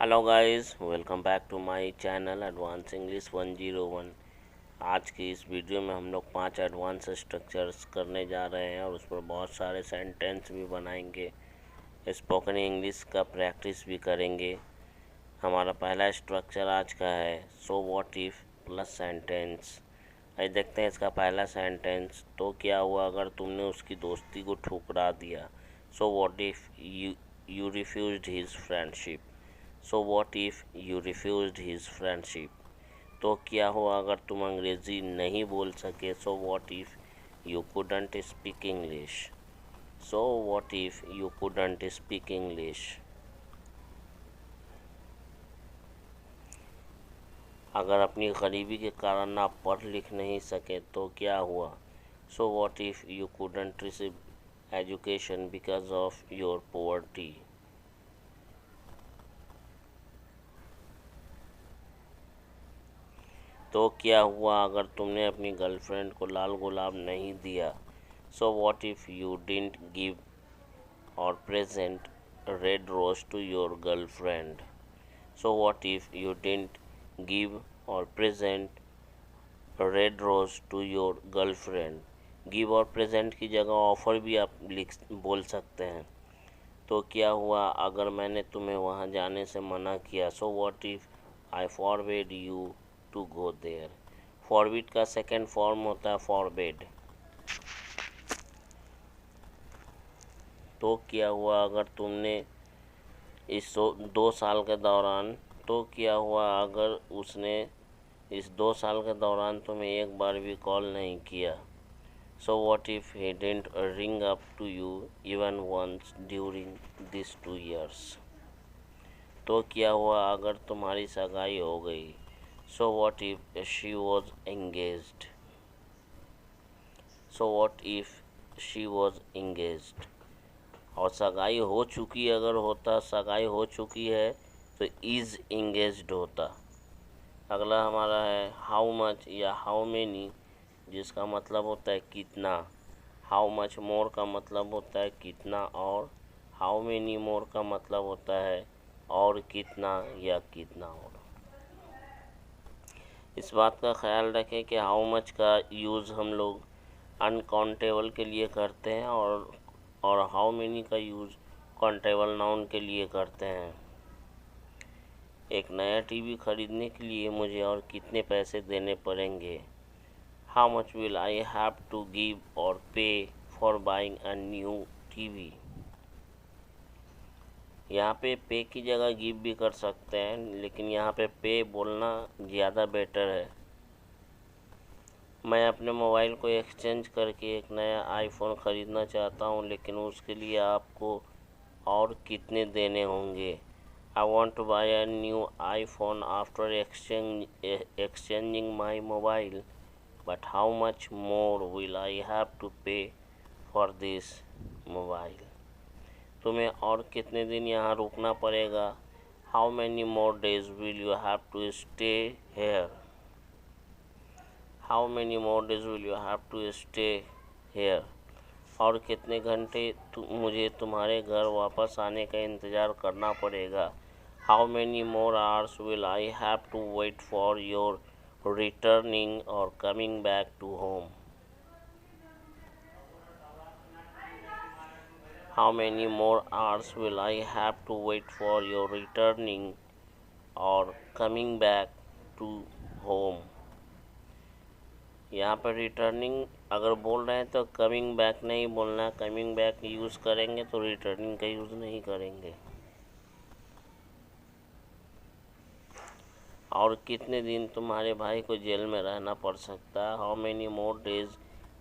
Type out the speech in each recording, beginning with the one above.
Hello guys, welcome back to my channel advance English 101। आज की इस वीडियो में हम लोग 5 एडवांस स्ट्रक्चर्स करने जा रहे हैं और उस पर बहुत सारे सेंटेंस भी बनाएंगे। स्पोकन इंग्लिश का प्रैक्टिस भी करेंगे। हमारा पहला स्ट्रक्चर आज का है so what if plus sentence. आइए देखते हैं इसका पहला सेंटेंस। तो क्या हुआ अगर तुमने उसकी दोस्ती को ठुकरा दिया। So what if you refused his friendship. So what if you refused his friendship. तो क्या हुआ अगर तुम अंग्रेज़ी नहीं बोल सके। सो what if you couldn't speak English. So what if you couldn't speak English. अगर अपनी गरीबी के कारण आप पढ़ लिख नहीं सके तो क्या हुआ। सो what if you couldn't receive education because of your poverty. तो क्या हुआ अगर तुमने अपनी गर्लफ्रेंड को लाल गुलाब नहीं दिया। So what if you didn't give और present red rose to your girlfriend. So what if you didn't give और present red rose to your girlfriend. Give और प्रेजेंट की जगह ऑफ़र भी आप बोल सकते हैं। तो क्या हुआ अगर मैंने तुम्हें वहाँ जाने से मना किया। So what if I forbade you to go there. Forbid का सेकेंड फॉर्म होता है फॉरबेड। तो क्या हुआ अगर तुमने इस 2 साल के दौरान तो क्या हुआ अगर उसने इस 2 साल के दौरान तुम्हें एक बार भी कॉल नहीं किया। So what if he didn't ring up to you even once during this 2 years। तो क्या हुआ अगर तुम्हारी सगाई हो गई। सो what if she was engaged. So what if she was engaged. और सगाई हो चुकी अगर होता, सगाई हो चुकी है तो इज़ एंगेज्ड होता। अगला हमारा है हाउ मच या हाउ मेनी, जिसका मतलब होता है कितना। हाउ मच मोर का मतलब होता है कितना और हाउ मेनी मोर का मतलब होता है और कितना या कितना और। इस बात का ख्याल रखें कि हाउ मच का यूज़ हम लोग अनकाउंटेबल के लिए करते हैं और हाउ मेनी का यूज़ काउंटेबल नाउन के लिए करते हैं। एक नया टीवी खरीदने के लिए मुझे और कितने पैसे देने पड़ेंगे। How much will I have to give और pay for buying a new TV. यहाँ पे की जगह गिव भी कर सकते हैं, लेकिन यहाँ पे बोलना ज़्यादा बेटर है। मैं अपने मोबाइल को एक्सचेंज करके एक नया आईफोन ख़रीदना चाहता हूँ, लेकिन उसके लिए आपको और कितने देने होंगे। I want to buy a new iPhone after exchanging my mobile, but how much more will I have to pay for this mobile. तुम्हें और कितने दिन यहाँ रुकना पड़ेगा। How many more days will you have to stay here. How many more days will you have to stay here. और कितने घंटे मुझे तुम्हारे घर वापस आने का इंतज़ार करना पड़ेगा। How many more hours will I have to wait for your returning और coming back to home. How many more hours will I have to wait for your returning और कमिंग बैक टू होम। यहाँ पर returning अगर बोल रहे हैं तो coming back नहीं बोलना है। कमिंग बैक यूज़ करेंगे तो रिटर्निंग का यूज़ नहीं करेंगे। और कितने दिन तुम्हारे भाई को जेल में रहना पड़ सकता है। How many more days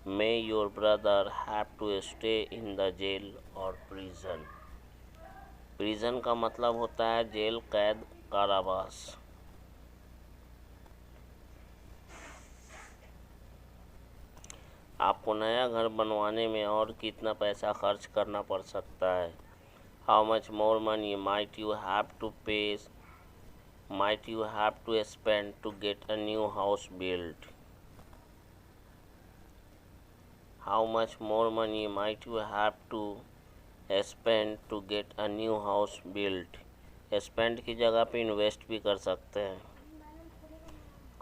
may your brother have to stay in the jail और प्रिजन। प्रिजन का मतलब होता है जेल, कैद, कारावास। आपको नया घर बनवाने में और कितना पैसा खर्च करना पड़ सकता है। How much more money might you have to spend to get a new house built. हाउ much more money might you have टू spend to get a new house built। Spend की जगह पे इन्वेस्ट भी कर सकते हैं।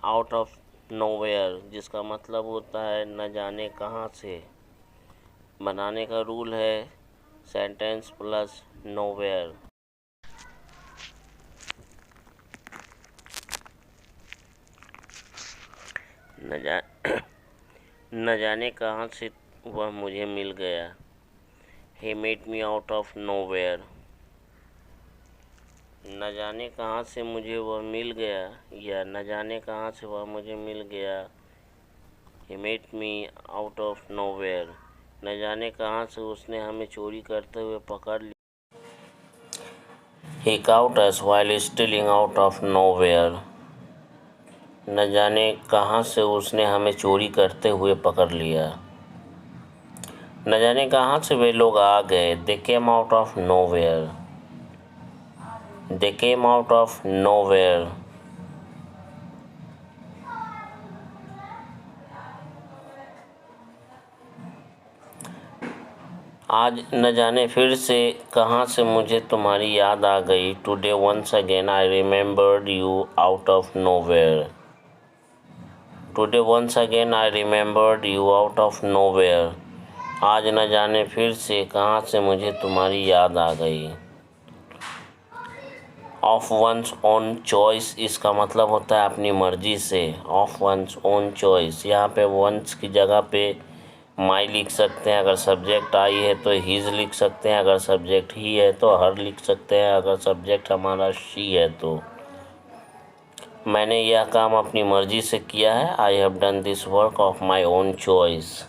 आउट ऑफ नोवेयर जिसका मतलब होता है न जाने कहाँ से। बनाने का रूल है सेंटेंस प्लस नोवेयर। न जाने कहाँ से वह मुझे मिल गया। He met me out of nowhere। न जाने कहाँ से मुझे वह मिल गया या न जाने कहाँ से वह मुझे मिल गया। He met me out of nowhere। न जाने कहाँ से उसने हमें चोरी करते हुए पकड़ लिया। He caught us while stealing out of nowhere। न जाने कहाँ से उसने हमें चोरी करते हुए पकड़ लिया। न जाने कहाँ से वे लोग आ गए। They came out of nowhere। They came out of nowhere। आज न जाने फिर से कहाँ से मुझे तुम्हारी याद आ गई। Today once again I remembered you out of nowhere। Today once again I remembered you out of nowhere। आज न जाने फिर से कहाँ से मुझे तुम्हारी याद आ गई। ऑफ वंस ओन चॉइस इसका मतलब होता है अपनी मर्जी से। ऑफ वंस ओन चॉइस यहाँ पे वंस की जगह पे माई लिख सकते हैं। अगर सब्जेक्ट आई है तो हीज लिख सकते हैं। अगर सब्जेक्ट ही है तो हर लिख सकते हैं। अगर सब्जेक्ट हमारा शी है तो। मैंने यह काम अपनी मर्जी से किया है। I have done this work of my own choice.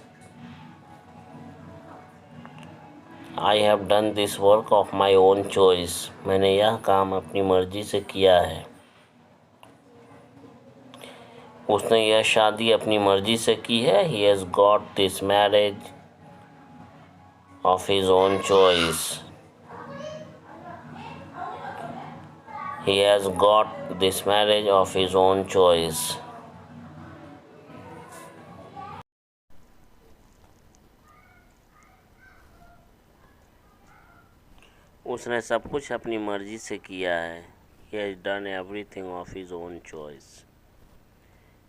I have done this work of my own choice. मैंने यह काम अपनी मर्जी से किया है। उसने यह शादी अपनी मर्जी से की है। He has got this marriage of his own choice. He has got this marriage of his own choice. उसने सब कुछ अपनी मर्जी से किया है। He has done everything of his own choice।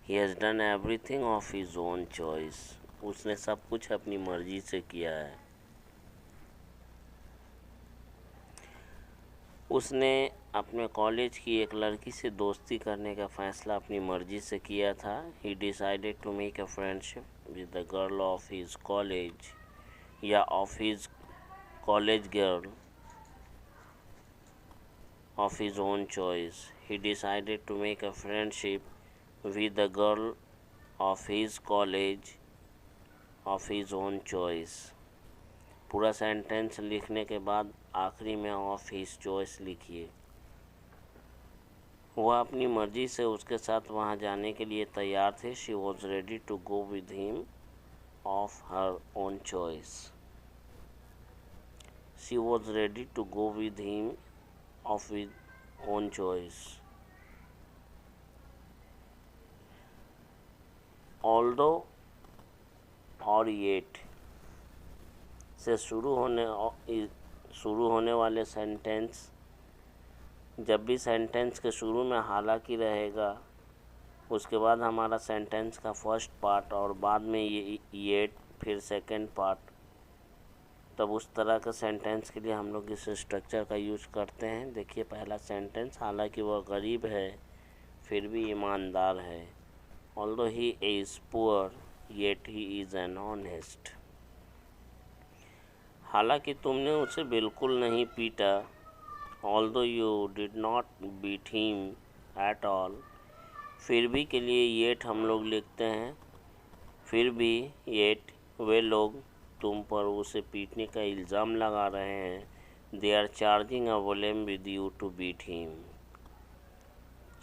He has done everything of his own choice। उसने सब कुछ अपनी मर्जी से किया है। उसने अपने कॉलेज की एक लड़की से दोस्ती करने का फैसला अपनी मर्जी से किया था। He decided to make a friendship with the girl of his college या of his college girl of his own choice। He decided to make a friendship with the girl of his college of his own choice। पूरा sentence लिखने के बाद आखिरी में of his choice लिखिए। वह अपनी मर्जी से उसके साथ वहाँ जाने के लिए तैयार थे। She was ready to go with him of her own choice. She was ready to go with him of his own choice. Although और येट से शुरू होने वाले सेंटेंस, जब भी सेंटेंस के शुरू में हालांकि रहेगा उसके बाद हमारा सेंटेंस का फर्स्ट पार्ट और बाद में येट फिर सेकंड पार्ट, तब उस तरह के सेंटेंस के लिए हम लोग इस स्ट्रक्चर का यूज करते हैं। देखिए पहला सेंटेंस, हालांकि वह गरीब है फिर भी ईमानदार है। Although he is poor yet he is an honest. हालांकि तुमने उसे बिल्कुल नहीं पीटा। Although you did not beat him at all. फिर भी के लिए येट हम लोग लिखते हैं। फिर भी येट वे लोग तुम पर उसे पीटने का इल्ज़ाम लगा रहे हैं। They are charging a blame with you to beat him.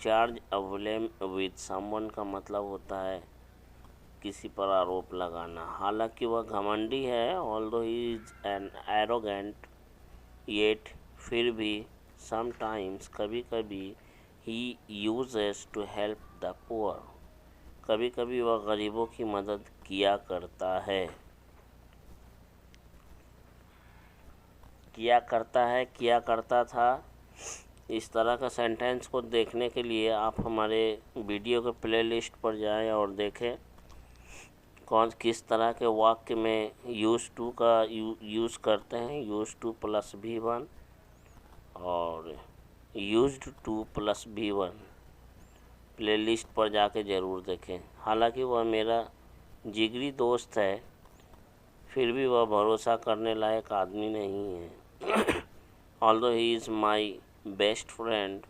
Charge a blame with someone का मतलब होता है किसी पर आरोप लगाना। हालांकि वह घमंडी है। Although he is an arrogant yet फिर भी समटाइम्स कभी कभी he uses to help the poor. कभी कभी वह गरीबों की मदद किया करता है। किया करता है, किया करता था। इस तरह का सेंटेंस को देखने के लिए आप हमारे वीडियो के प्लेलिस्ट पर जाएं और देखें किस तरह के वाक्य में यूज़ टू का यूज़ करते हैं, यूज़ टू प्लस V1 और used two plus V1 playlist पर जाके ज़रूर देखें। हालांकि वह मेरा जिगरी दोस्त है, फिर भी वह भरोसा करने लायक आदमी नहीं है। Although he is my best friend,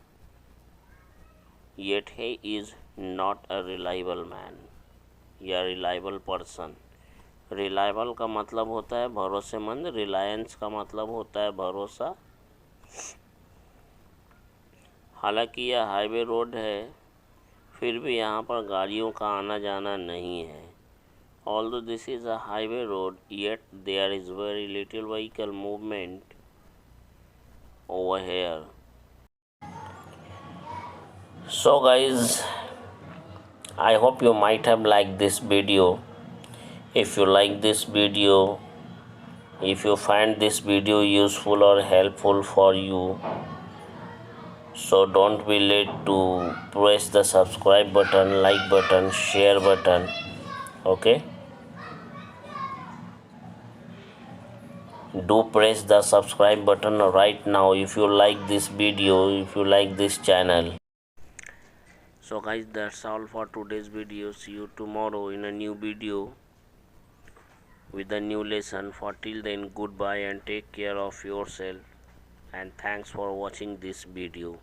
yet he is not a reliable man या रिलायबल पर्सन। रिलायबल का मतलब होता है भरोसेमंद, रिलायंस का मतलब होता है भरोसा। हालांकि यह हाईवे रोड है, फिर भी यहाँ पर गाड़ियों का आना जाना नहीं है। Although this is a highway road, yet there is very little vehicle movement over here. So guys, I hope you might have liked this video. If you like this video, if you find this video useful or helpful for you, so don't be late to press the subscribe button, like button, share button. Okay, do press the subscribe button right now if you like this video, if you like this channel. So guys, that's all for today's video. See you tomorrow in a new video with a new lesson. For till then, goodbye and take care of yourself, and thanks for watching this video.